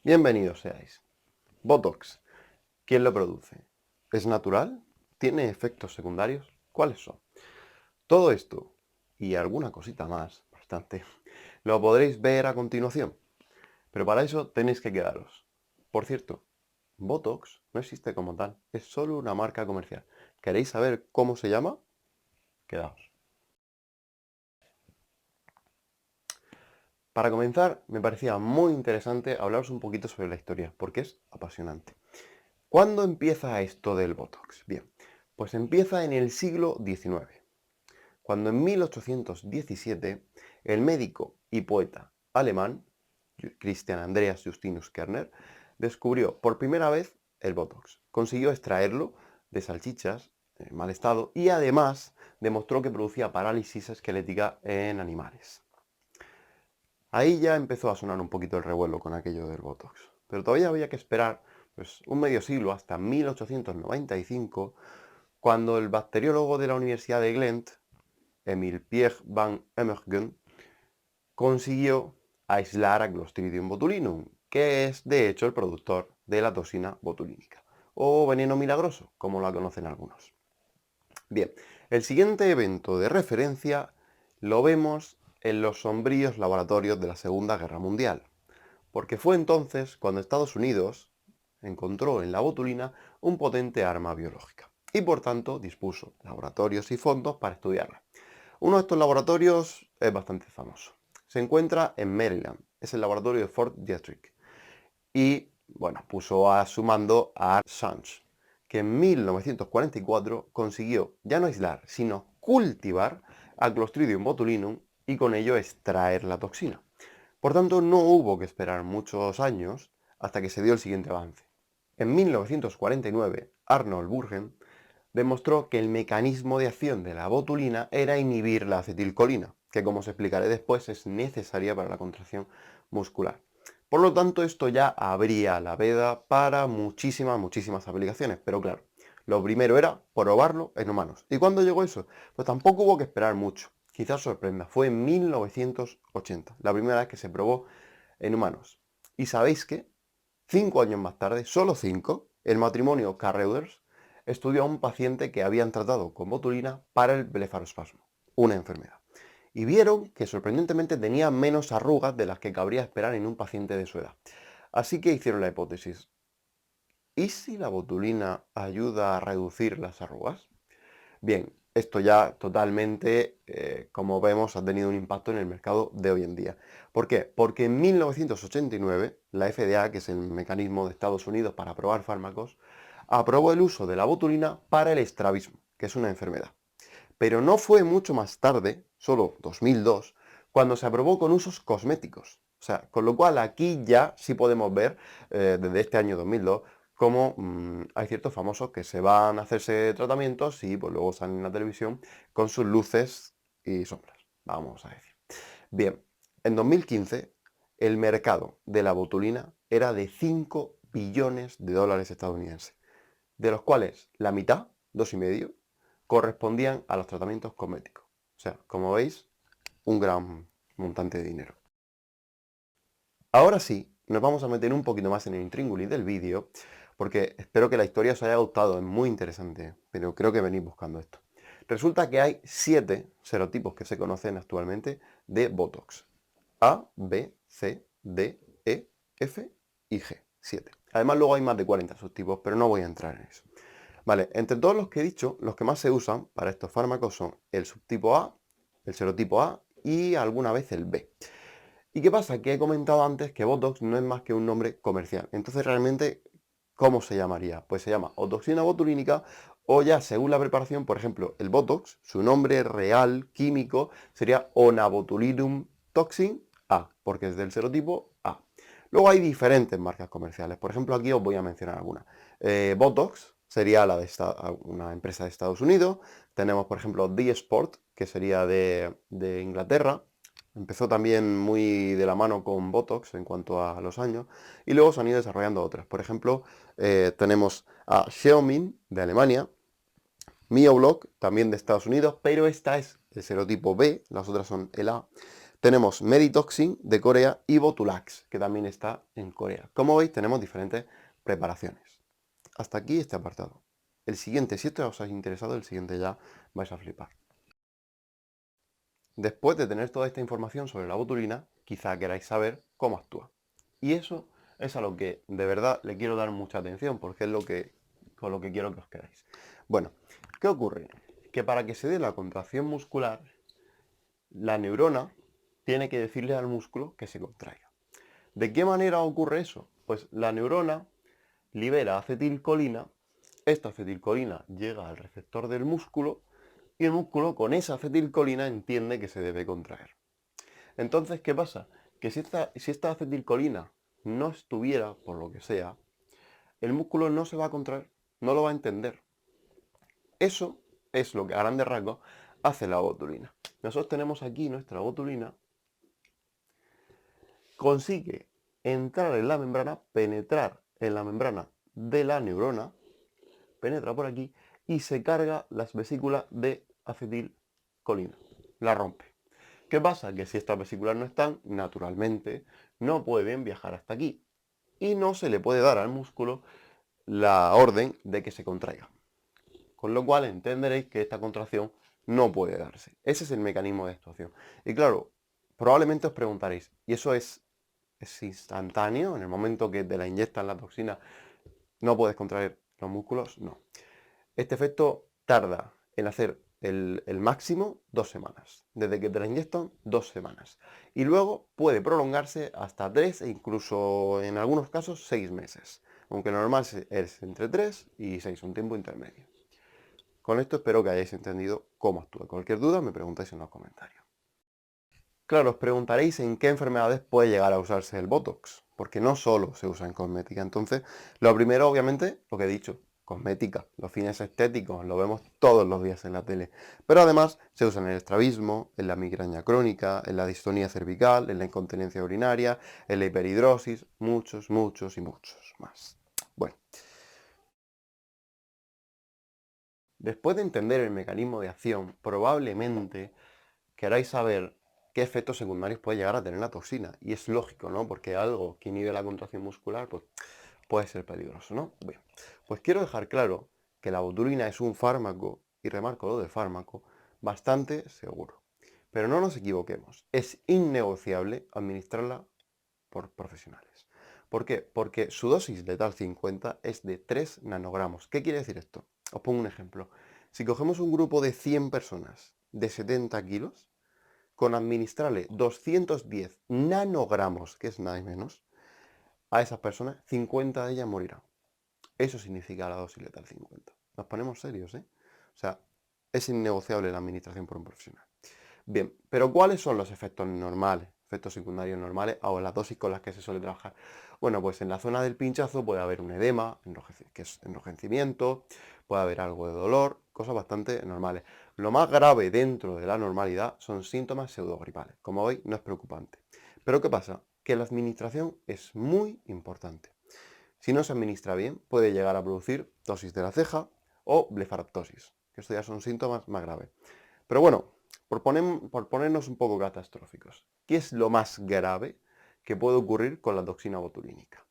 Bienvenidos seáis. Botox, ¿quién lo produce? ¿Es natural? ¿Tiene efectos secundarios? ¿Cuáles son? Todo esto y alguna cosita más, bastante, lo podréis ver a continuación. Pero para eso tenéis que quedaros. Por cierto, Botox no existe como tal, es solo una marca comercial. ¿Queréis saber cómo se llama? Quedaos. Para comenzar, me parecía muy interesante hablaros un poquito sobre la historia, porque es apasionante. ¿Cuándo empieza esto del Botox? Bien, pues empieza en el siglo XIX, cuando en 1817 el médico y poeta alemán Christian Andreas Justinus Kerner descubrió por primera vez el Botox. Consiguió extraerlo de salchichas en mal estado y además demostró que producía parálisis esquelética en animales. Ahí ya empezó a sonar un poquito el revuelo con aquello del Botox. Pero todavía había que esperar pues, un medio siglo, hasta 1895, cuando el bacteriólogo de la Universidad de Ghent, Emil Pierre van Emmergen, consiguió aislar a Clostridium botulinum, que es de hecho el productor de la toxina botulínica, o veneno milagroso, como la conocen algunos. Bien, el siguiente evento de referencia lo vemos en los sombríos laboratorios de la Segunda Guerra Mundial, porque fue entonces cuando Estados Unidos encontró en la botulina un potente arma biológica y por tanto dispuso laboratorios y fondos para estudiarla. Uno de estos laboratorios es bastante famoso. Se encuentra en Maryland, es el laboratorio de Fort Detrick y bueno, puso a su mando a Sanch, que en 1944 consiguió ya no aislar, sino cultivar a Clostridium botulinum y con ello extraer la toxina. Por tanto, no hubo que esperar muchos años hasta que se dio el siguiente avance. En 1949, Arnold Burgen demostró que el mecanismo de acción de la botulina era inhibir la acetilcolina, que como os explicaré después es necesaria para la contracción muscular. Por lo tanto, esto ya abría la veda para muchísimas aplicaciones, pero claro, lo primero era probarlo en humanos. ¿Y cuándo llegó eso? Pues tampoco hubo que esperar mucho. Quizás sorprenda, fue en 1980, la primera vez que se probó en humanos. ¿Y sabéis qué? 5 años más tarde, solo 5, el matrimonio Carreuders estudió a un paciente que habían tratado con botulina para el blefarospasmo, una enfermedad. Y vieron que sorprendentemente tenía menos arrugas de las que cabría esperar en un paciente de su edad. Así que hicieron la hipótesis. ¿Y si la botulina ayuda a reducir las arrugas? Bien, esto ya totalmente, como vemos, ha tenido un impacto en el mercado de hoy en día. ¿Por qué? Porque en 1989 la FDA, que es el mecanismo de Estados Unidos para aprobar fármacos, aprobó el uso de la botulina para el estrabismo, que es una enfermedad. Pero no fue mucho más tarde, solo 2002, cuando se aprobó con usos cosméticos. O sea, con lo cual aquí ya sí podemos ver, desde este año 2002, cómo hay ciertos famosos que se van a hacerse tratamientos y pues, luego salen en la televisión con sus luces y sombras, vamos a decir. Bien, en 2015 el mercado de la botulina era de 5 billones de dólares estadounidenses, de los cuales la mitad, 2,5, correspondían a los tratamientos cosméticos. O sea, como veis, un gran montante de dinero. Ahora sí, nos vamos a meter un poquito más en el intríngulis del vídeo, porque espero que la historia os haya gustado, es muy interesante, pero creo que venís buscando esto. Resulta que hay 7 serotipos que se conocen actualmente de Botox. A, B, C, D, E, F y G. 7. Además luego hay más de 40 subtipos, pero no voy a entrar en eso. Vale, entre todos los que he dicho, los que más se usan para estos fármacos son el subtipo A, el serotipo A y alguna vez el B. ¿Y qué pasa? Que he comentado antes que Botox no es más que un nombre comercial. Entonces realmente, ¿cómo se llamaría? Pues se llama o toxina botulínica o ya según la preparación, por ejemplo, el Botox, su nombre real químico sería Onabotulinum toxin A, porque es del serotipo A. Luego hay diferentes marcas comerciales. Por ejemplo, aquí os voy a mencionar algunas. Botox sería la de una empresa de Estados Unidos. Tenemos, por ejemplo, D-Sport, que sería de Inglaterra. Empezó también muy de la mano con Botox en cuanto a los años. Y luego se han ido desarrollando otras. Por ejemplo, tenemos a Xiaomi de Alemania. Mioblock, también de Estados Unidos, pero esta es el serotipo B, las otras son el A. Tenemos Meditoxin de Corea y Botulax, que también está en Corea. Como veis, tenemos diferentes preparaciones. Hasta aquí este apartado. El siguiente, si esto os ha interesado, el siguiente ya vais a flipar. Después de tener toda esta información sobre la botulina, quizá queráis saber cómo actúa. Y eso es a lo que de verdad le quiero dar mucha atención, porque es con lo que quiero que os quedáis. Bueno, ¿qué ocurre? Que para que se dé la contracción muscular, la neurona tiene que decirle al músculo que se contraiga. ¿De qué manera ocurre eso? Pues la neurona libera acetilcolina, esta acetilcolina llega al receptor del músculo y el músculo con esa acetilcolina entiende que se debe contraer. Entonces, ¿qué pasa? Que si esta acetilcolina no estuviera, por lo que sea, el músculo no se va a contraer, no lo va a entender. Eso es lo que a grandes rasgos hace la botulina. Nosotros tenemos aquí nuestra botulina, consigue entrar en la membrana, penetrar en la membrana de la neurona, penetra por aquí y se carga las vesículas de acetilcolina, la rompe. ¿Qué pasa? Que si estas vesículas no están, naturalmente no pueden viajar hasta aquí y no se le puede dar al músculo la orden de que se contraiga. Con lo cual entenderéis que esta contracción no puede darse. Ese es el mecanismo de actuación. Y claro, probablemente os preguntaréis, ¿y eso es instantáneo? En el momento que te la inyectan la toxina, ¿no puedes contraer los músculos? No. Este efecto tarda en hacer el máximo 2 semanas. Desde que te la inyectan, 2 semanas. Y luego puede prolongarse hasta 3 e incluso en algunos casos 6 meses. Aunque lo normal es entre 3 y 6, un tiempo intermedio. Con esto espero que hayáis entendido cómo actúa. Cualquier duda me preguntáis en los comentarios. Claro, os preguntaréis en qué enfermedades puede llegar a usarse el Botox, porque no solo se usa en cosmética. Entonces, lo primero, obviamente, lo que he dicho, cosmética, los fines estéticos, lo vemos todos los días en la tele. Pero además se usa en el estrabismo, en la migraña crónica, en la distonía cervical, en la incontinencia urinaria, en la hiperhidrosis, muchos, muchos y muchos más. Bueno, después de entender el mecanismo de acción, probablemente queráis saber qué efectos secundarios puede llegar a tener la toxina. Y es lógico, ¿no? Porque algo que inhibe la contracción muscular, pues puede ser peligroso, ¿no? Bien, pues quiero dejar claro que la botulina es un fármaco, y remarco lo de fármaco, bastante seguro. Pero no nos equivoquemos, es innegociable administrarla por profesionales. ¿Por qué? Porque su dosis letal 50 es de 3 nanogramos. ¿Qué quiere decir esto? Os pongo un ejemplo. Si cogemos un grupo de 100 personas de 70 kilos, con administrarle 210 nanogramos, que es nada y menos, a esas personas, 50 de ellas morirán. Eso significa la dosis letal 50. Nos ponemos serios, ¿eh? O sea, es innegociable la administración por un profesional. Bien, pero ¿cuáles son los efectos normales, efectos secundarios normales o las dosis con las que se suele trabajar? Bueno, pues en la zona del pinchazo puede haber un edema, que es enrojecimiento, puede haber algo de dolor, cosas bastante normales. Lo más grave dentro de la normalidad son síntomas pseudogripales. Como veis, no es preocupante. Pero ¿qué pasa? Que la administración es muy importante. Si no se administra bien, puede llegar a producir ptosis de la ceja o blefaraptosis, que estos ya son síntomas más graves. Pero bueno, por ponernos un poco catastróficos, ¿qué es lo más grave que puede ocurrir con la toxina botulínica?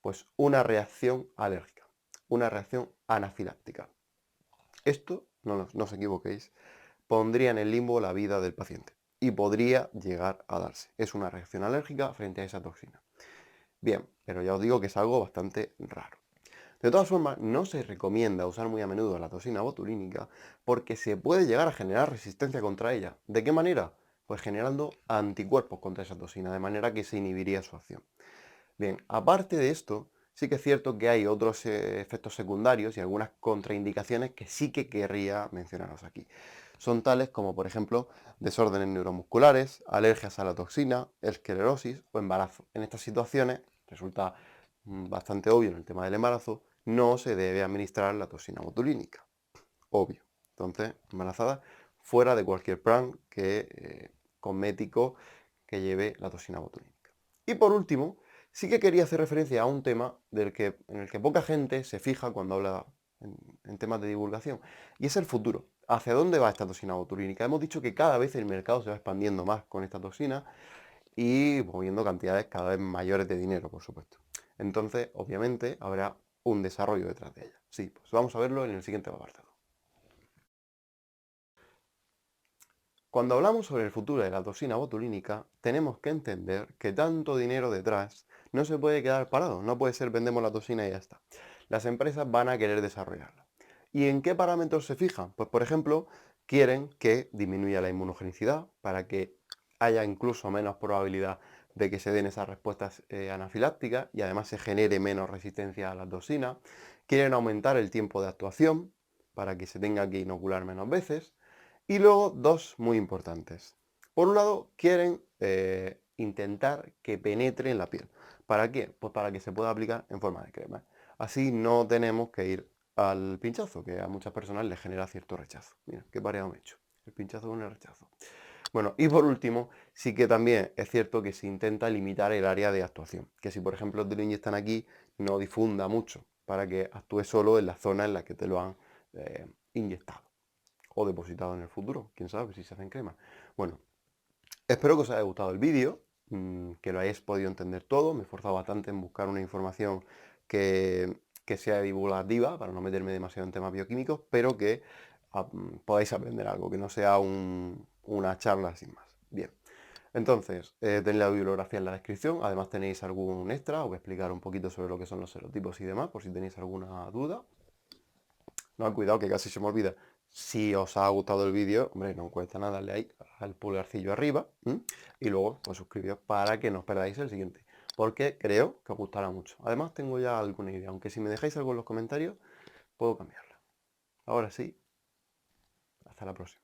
Pues una reacción alérgica, una reacción anafiláctica. Esto, no os equivoquéis, pondría en el limbo la vida del paciente y podría llegar a darse. Es una reacción alérgica frente a esa toxina. Bien, pero ya os digo que es algo bastante raro. De todas formas, no se recomienda usar muy a menudo la toxina botulínica porque se puede llegar a generar resistencia contra ella. ¿De qué manera? Pues generando anticuerpos contra esa toxina, de manera que se inhibiría su acción. Bien, aparte de esto, sí que es cierto que hay otros efectos secundarios y algunas contraindicaciones que sí que querría mencionaros aquí. Son tales como, por ejemplo, desórdenes neuromusculares, alergias a la toxina, esclerosis o embarazo. En estas situaciones resulta bastante obvio en el tema del embarazo, no se debe administrar la toxina botulínica. Obvio. Entonces, embarazada, fuera de cualquier plan cosmético que lleve la toxina botulínica. Y por último, sí que quería hacer referencia a un tema en el que poca gente se fija cuando habla en temas de divulgación, y es el futuro. ¿hacia dónde va esta toxina botulínica? Hemos dicho que cada vez el mercado se va expandiendo más con esta toxina y moviendo cantidades cada vez mayores de dinero, por supuesto. Entonces, obviamente, habrá un desarrollo detrás de ella. Sí, pues vamos a verlo en el siguiente apartado. Cuando hablamos sobre el futuro de la toxina botulínica, tenemos que entender que tanto dinero detrás no se puede quedar parado, no puede ser vendemos la toxina y ya está. Las empresas van a querer desarrollarla. ¿Y en qué parámetros se fijan? Pues por ejemplo, quieren que disminuya la inmunogenicidad para que haya incluso menos probabilidad de que se den esas respuestas anafilácticas y además se genere menos resistencia a la toxina. Quieren aumentar el tiempo de actuación para que se tenga que inocular menos veces. Y luego dos muy importantes. Por un lado, quieren intentar que penetre en la piel. ¿Para qué? Pues para que se pueda aplicar en forma de crema. Así no tenemos que ir al pinchazo, que a muchas personas les genera cierto rechazo. Mira, qué pareado me he hecho. El pinchazo con el rechazo. Bueno, y por último, sí que también es cierto que se intenta limitar el área de actuación. Que si por ejemplo te lo inyectan aquí, no difunda mucho, para que actúe solo en la zona en la que te lo han inyectado o depositado en el futuro, quién sabe si se hacen crema. Bueno, espero que os haya gustado el vídeo, que lo hayáis podido entender todo. Me he esforzado bastante en buscar una información que sea divulgativa, para no meterme demasiado en temas bioquímicos, pero que podáis aprender algo, que no sea una charla sin más. Bien, entonces, tenéis la bibliografía en la descripción, además tenéis algún extra, os voy a explicar un poquito sobre lo que son los serotipos y demás, por si tenéis alguna duda. No, cuidado que casi se me olvida. Si os ha gustado el vídeo, hombre, no cuesta nada darle ahí al pulgarcillo arriba, y luego pues suscribiros para que no os perdáis el siguiente, porque creo que os gustará mucho. Además tengo ya alguna idea, aunque si me dejáis algo en los comentarios, puedo cambiarla. Ahora sí, hasta la próxima.